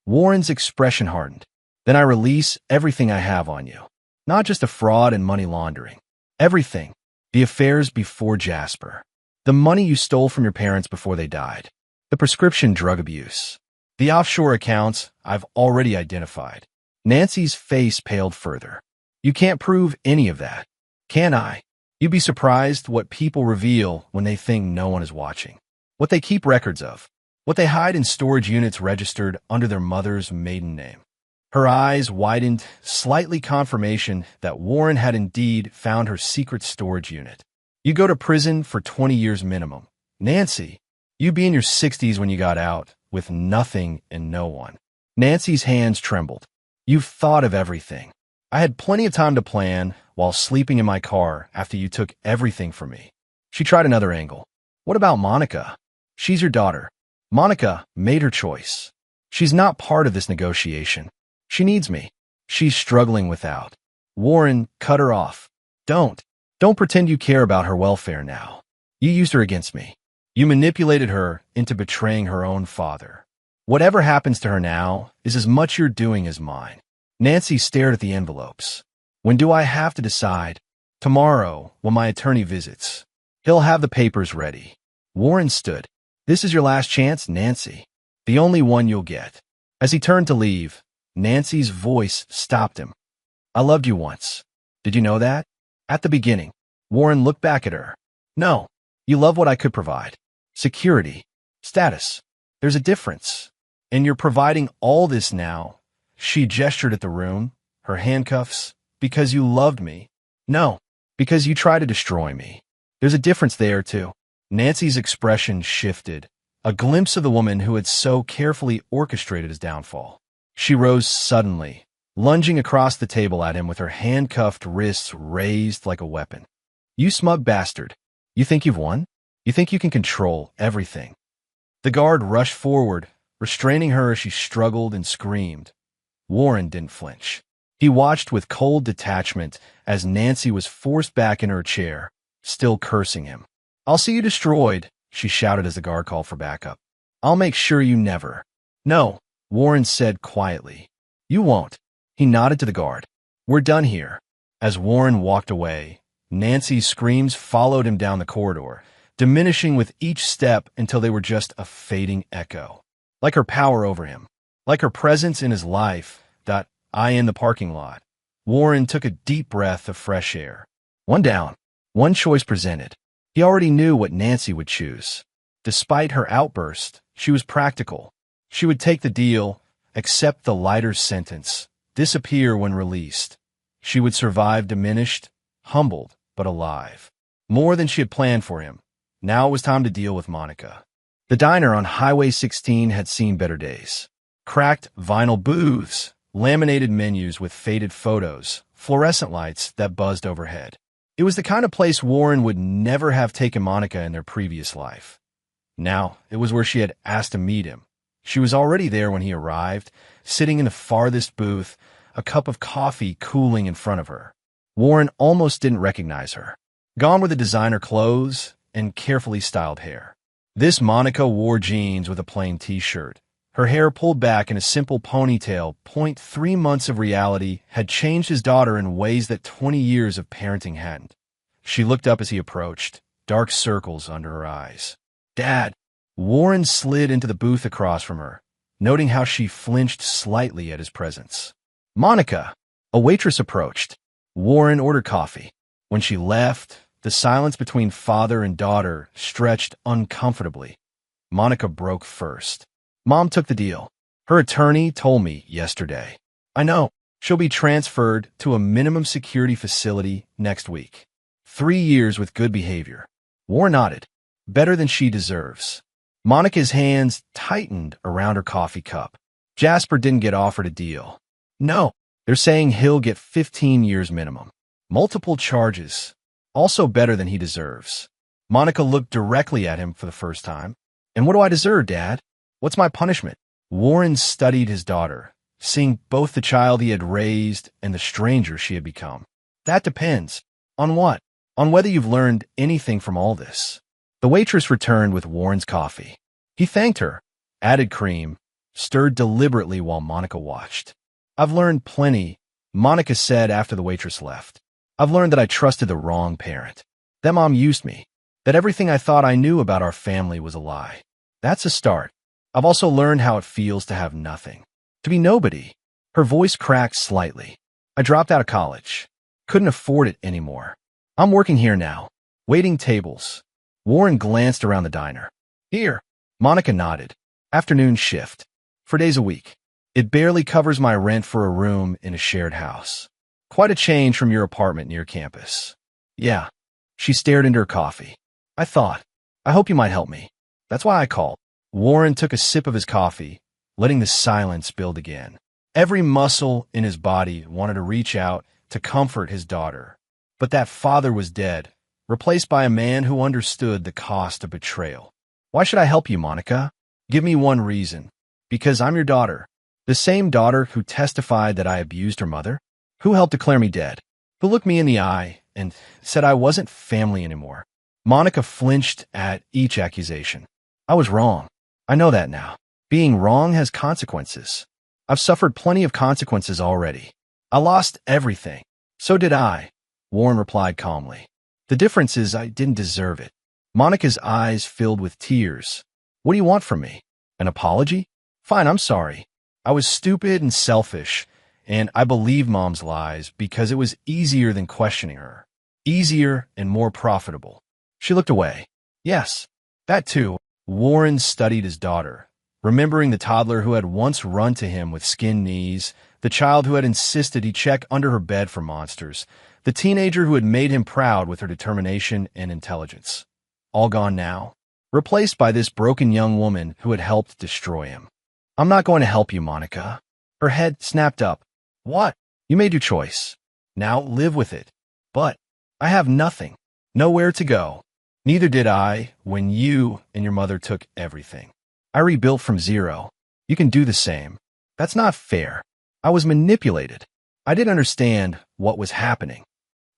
Warren's expression hardened. Then I release everything I have on you. Not just the fraud and money laundering. Everything. The affairs before Jasper. The money you stole from your parents before they died. The prescription drug abuse. The offshore accounts I've already identified. Nancy's face paled further. You can't prove any of that. Can I? You'd be surprised what people reveal when they think no one is watching. What they keep records of. What they hide in storage units registered under their mother's maiden name. Her eyes widened, slightly confirmation that Warren had indeed found her secret storage unit. You go to prison for 20 years minimum. Nancy, you'd be in your 60s when you got out, with nothing and no one. Nancy's hands trembled. You've thought of everything. I had plenty of time to plan while sleeping in my car after you took everything from me. She tried another angle. What about Monica? She's your daughter. Monica made her choice. She's not part of this negotiation. She needs me. She's struggling without. Warren cut her off. Don't pretend you care about her welfare now. You used her against me. You manipulated her into betraying her own father. Whatever happens to her now is as much your doing as mine. Nancy stared at the envelopes. When do I have to decide? Tomorrow, when my attorney visits. He'll have the papers ready. Warren stood. This is your last chance, Nancy. The only one you'll get. As he turned to leave, Nancy's voice stopped him. I loved you once. Did you know that? At the beginning. Warren looked back at her. No, you love what I could provide. Security. Status. There's a difference. And you're providing all this now. She gestured at the room, her handcuffs. Because you loved me. No, because you tried to destroy me. There's a difference there, too. Nancy's expression shifted. A glimpse of the woman who had so carefully orchestrated his downfall. She rose suddenly, lunging across the table at him with her handcuffed wrists raised like a weapon. You smug bastard. You think you've won? You think you can control everything? The guard rushed forward, restraining her as she struggled and screamed. Warren didn't flinch. He watched with cold detachment as Nancy was forced back in her chair, still cursing him. I'll see you destroyed, she shouted as the guard called for backup. I'll make sure you never. No. Warren said quietly. You won't. He nodded to the guard. We're done here. As Warren walked away, Nancy's screams followed him down the corridor, diminishing with each step until they were just a fading echo. Like her power over him. Like her presence in his life. In the parking lot. Warren took a deep breath of fresh air. One down. One choice presented. He already knew what Nancy would choose. Despite her outburst, she was practical. She would take the deal, accept the lighter sentence, disappear when released. She would survive diminished, humbled, but alive. More than she had planned for him. Now it was time to deal with Monica. The diner on Highway 16 had seen better days. Cracked vinyl booths, laminated menus with faded photos, fluorescent lights that buzzed overhead. It was the kind of place Warren would never have taken Monica in their previous life. Now, it was where she had asked to meet him. She was already there when he arrived, sitting in the farthest booth, a cup of coffee cooling in front of her. Warren almost didn't recognize her. Gone were the designer clothes and carefully styled hair. This Monica wore jeans with a plain t-shirt. Her hair pulled back in a simple ponytail. 3 months of reality had changed his daughter in ways that 20 years of parenting hadn't. She looked up as he approached, dark circles under her eyes. Dad! Warren slid into the booth across from her, noting how she flinched slightly at his presence. Monica! A waitress approached. Warren ordered coffee. When she left, the silence between father and daughter stretched uncomfortably. Monica broke first. Mom took the deal. Her attorney told me yesterday. I know. She'll be transferred to a minimum security facility next week. 3 years with good behavior. Warren nodded. Better than she deserves. Monica's hands tightened around her coffee cup. Jasper didn't get offered a deal. No, they're saying he'll get 15 years minimum. Multiple charges. Also better than he deserves. Monica looked directly at him for the first time. And what do I deserve, Dad? What's my punishment? Warren studied his daughter, seeing both the child he had raised and the stranger she had become. That depends. On what? On whether you've learned anything from all this. The waitress returned with Warren's coffee. He thanked her, added cream, stirred deliberately while Monica watched. I've learned plenty, Monica said after the waitress left. I've learned that I trusted the wrong parent. That Mom used me. That everything I thought I knew about our family was a lie. That's a start. I've also learned how it feels to have nothing. To be nobody. Her voice cracked slightly. I dropped out of college. Couldn't afford it anymore. I'm working here now. Waiting tables. Warren glanced around the diner. Here. Monica nodded. Afternoon shift. 4 days a week. It barely covers my rent for a room in a shared house. Quite a change from your apartment near campus. Yeah. She stared into her coffee. I hope you might help me. That's why I called. Warren took a sip of his coffee, letting the silence build again. Every muscle in his body wanted to reach out to comfort his daughter. But that father was dead, replaced by a man who understood the cost of betrayal. Why should I help you, Monica? Give me one reason. Because I'm your daughter. The same daughter who testified that I abused her mother? Who helped declare me dead? Who looked me in the eye and said I wasn't family anymore? Monica flinched at each accusation. I was wrong. I know that now. Being wrong has consequences. I've suffered plenty of consequences already. I lost everything. So did I, Warren replied calmly. The difference is I didn't deserve it. Monica's eyes filled with tears. What do you want from me? An apology? Fine, I'm sorry. I was stupid and selfish, and I believed Mom's lies because it was easier than questioning her. Easier and more profitable. She looked away. Yes, that too. Warren studied his daughter, remembering the toddler who had once run to him with skinned knees, the child who had insisted he check under her bed for monsters, the teenager who had made him proud with her determination and intelligence. All gone now, replaced by this broken young woman who had helped destroy him. I'm not going to help you, Monica. Her head snapped up. What? You made your choice. Now live with it. But I have nothing. Nowhere to go. Neither did I when you and your mother took everything. I rebuilt from zero. You can do the same. That's not fair. I was manipulated. I didn't understand what was happening.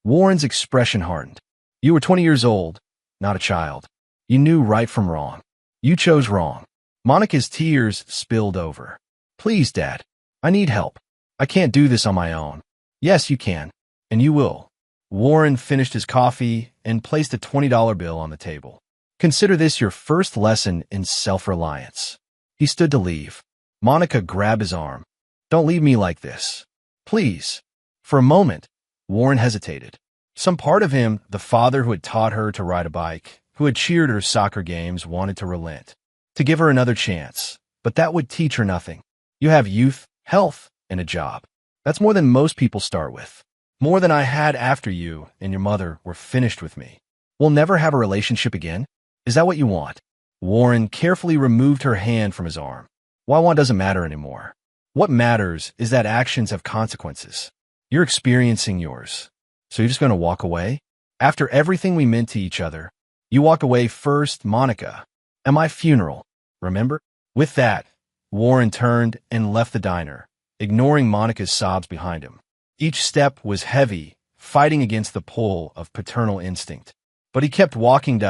Warren's expression hardened. You were 20 years old, not a child. You knew right from wrong. You chose wrong. Monica's tears spilled over. Please, Dad. I need help. I can't do this on my own. Yes, you can. And you will. Warren finished his coffee and placed a $20 bill on the table. Consider this your first lesson in self-reliance. He stood to leave. Monica grabbed his arm. Don't leave me like this. Please. For a moment, Warren hesitated. Some part of him, the father who had taught her to ride a bike, who had cheered her soccer games, wanted to relent, to give her another chance. But that would teach her nothing. You have youth, health, and a job. That's more than most people start with. More than I had after you and your mother were finished with me. We'll never have a relationship again? Is that what you want? Warren carefully removed her hand from his arm. What I want doesn't matter anymore. What matters is that actions have consequences. You're experiencing yours. So you're just going to walk away? After everything we meant to each other, you walked away first, Monica. At my funeral, remember? With that, Warren turned and left the diner, ignoring Monica's sobs behind him. Each step was heavy, fighting against the pull of paternal instinct. But he kept walking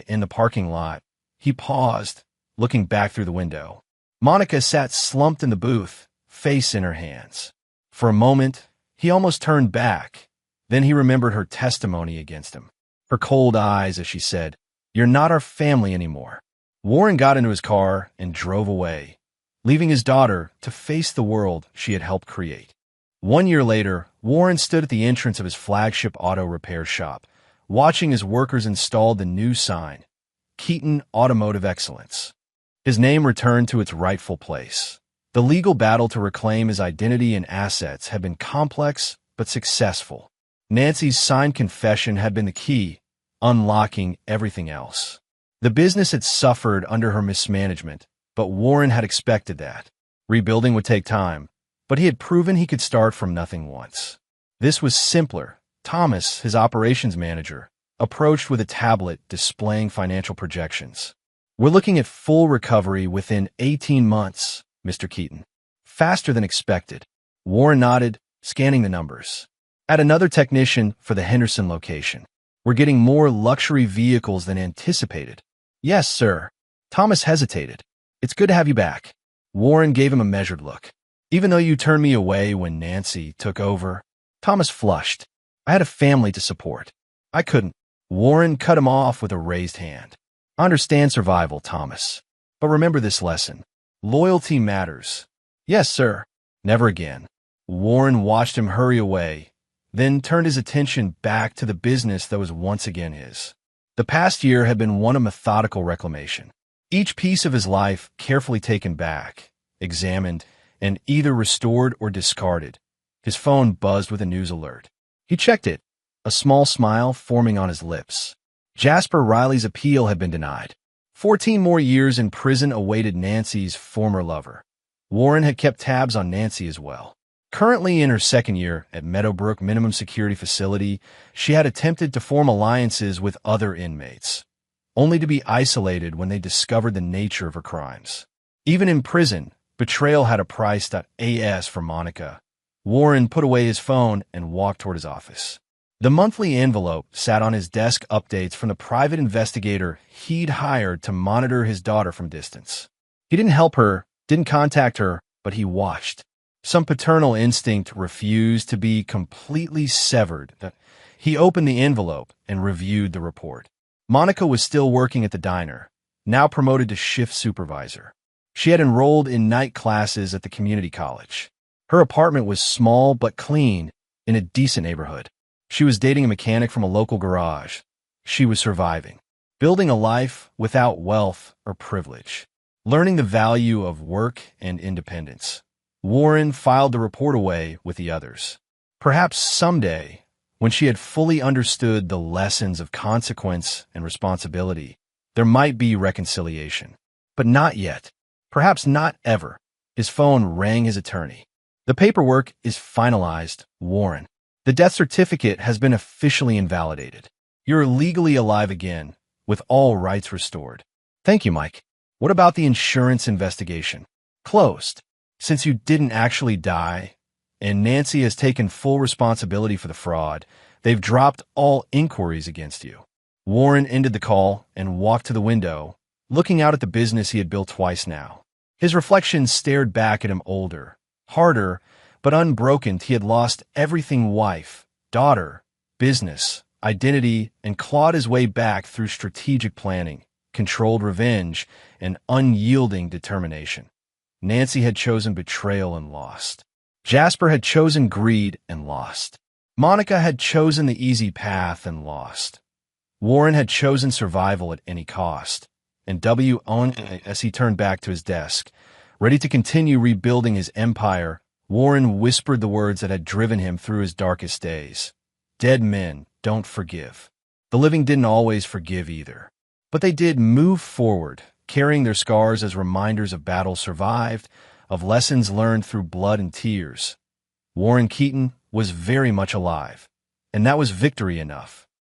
in the parking lot. He paused, looking back through the window. Monica sat slumped in the booth, face in her hands. For a moment, he almost turned back. Then he remembered her testimony against him. Her cold eyes as she said, "You're not our family anymore." Warren got into his car and drove away, leaving his daughter to face the world she had helped create. 1 year later, Warren stood at the entrance of his flagship auto repair shop, watching as workers installed the new sign, Keaton Automotive Excellence. His name returned to its rightful place. The legal battle to reclaim his identity and assets had been complex but successful. Nancy's signed confession had been the key, unlocking everything else. The business had suffered under her mismanagement, but Warren had expected that. Rebuilding would take time, but he had proven he could start from nothing once. This was simpler. Thomas, his operations manager, approached with a tablet displaying financial projections. "We're looking at full recovery within 18 months, Mr. Keaton." Faster than expected. Warren nodded, scanning the numbers. "Add another technician for the Henderson location. We're getting more luxury vehicles than anticipated." "Yes, sir." Thomas hesitated. "It's good to have you back." Warren gave him a measured look. "Even though you turned me away when Nancy took over." Thomas flushed. "I had a family to support. I couldn't." Warren cut him off with a raised hand. "I understand survival, Thomas. But remember this lesson. Loyalty matters." "Yes, sir." "Never again." Warren watched him hurry away, then turned his attention back to the business that was once again his. The past year had been one of methodical reclamation. Each piece of his life carefully taken back, examined, and either restored or discarded. His phone buzzed with a news alert. He checked it, a small smile forming on his lips. Jasper Riley's appeal had been denied. 14 more years in prison awaited Nancy's former lover. Warren had kept tabs on Nancy as well. Currently in her second year at Meadowbrook Minimum Security Facility, she had attempted to form alliances with other inmates, only to be isolated when they discovered the nature of her crimes. Even in prison, betrayal had a price. As for Monica, Warren put away his phone and walked toward his office. The monthly envelope sat on his desk, updates from the private investigator he'd hired to monitor his daughter from distance. He didn't help her, didn't contact her, but he watched. Some paternal instinct refused to be completely severed. He opened the envelope and reviewed the report. Monica was still working at the diner, now promoted to shift supervisor. She had enrolled in night classes at the community college. Her apartment was small but clean, in a decent neighborhood. She was dating a mechanic from a local garage. She was surviving, building a life without wealth or privilege, learning the value of work and independence. Warren filed the report away with the others. Perhaps someday, when she had fully understood the lessons of consequence and responsibility, there might be reconciliation. But not yet. Perhaps not ever. His phone rang his attorney. "The paperwork is finalized, Warren. The death certificate has been officially invalidated. You're legally alive again, with all rights restored." "Thank you, Mike. What about the insurance investigation?" "Closed. Since you didn't actually die, and Nancy has taken full responsibility for the fraud, they've dropped all inquiries against you." Warren ended the call and walked to the window, looking out at the business he had built twice now. His reflections stared back at him, older, harder, but unbroken. He had lost everything: wife, daughter, business, identity, and clawed his way back through strategic planning, controlled revenge, and unyielding determination. Nancy had chosen betrayal and lost. Jasper had chosen greed and lost. Monica had chosen the easy path and lost. Warren had chosen survival at any cost. And as he turned back to his desk, ready to continue rebuilding his empire, Warren whispered the words that had driven him through his darkest days. Dead men don't forgive. The living didn't always forgive either. But they did move forward, carrying their scars as reminders of battles survived, of lessons learned through blood and tears. Warren Keaton was very much alive, and that was victory enough.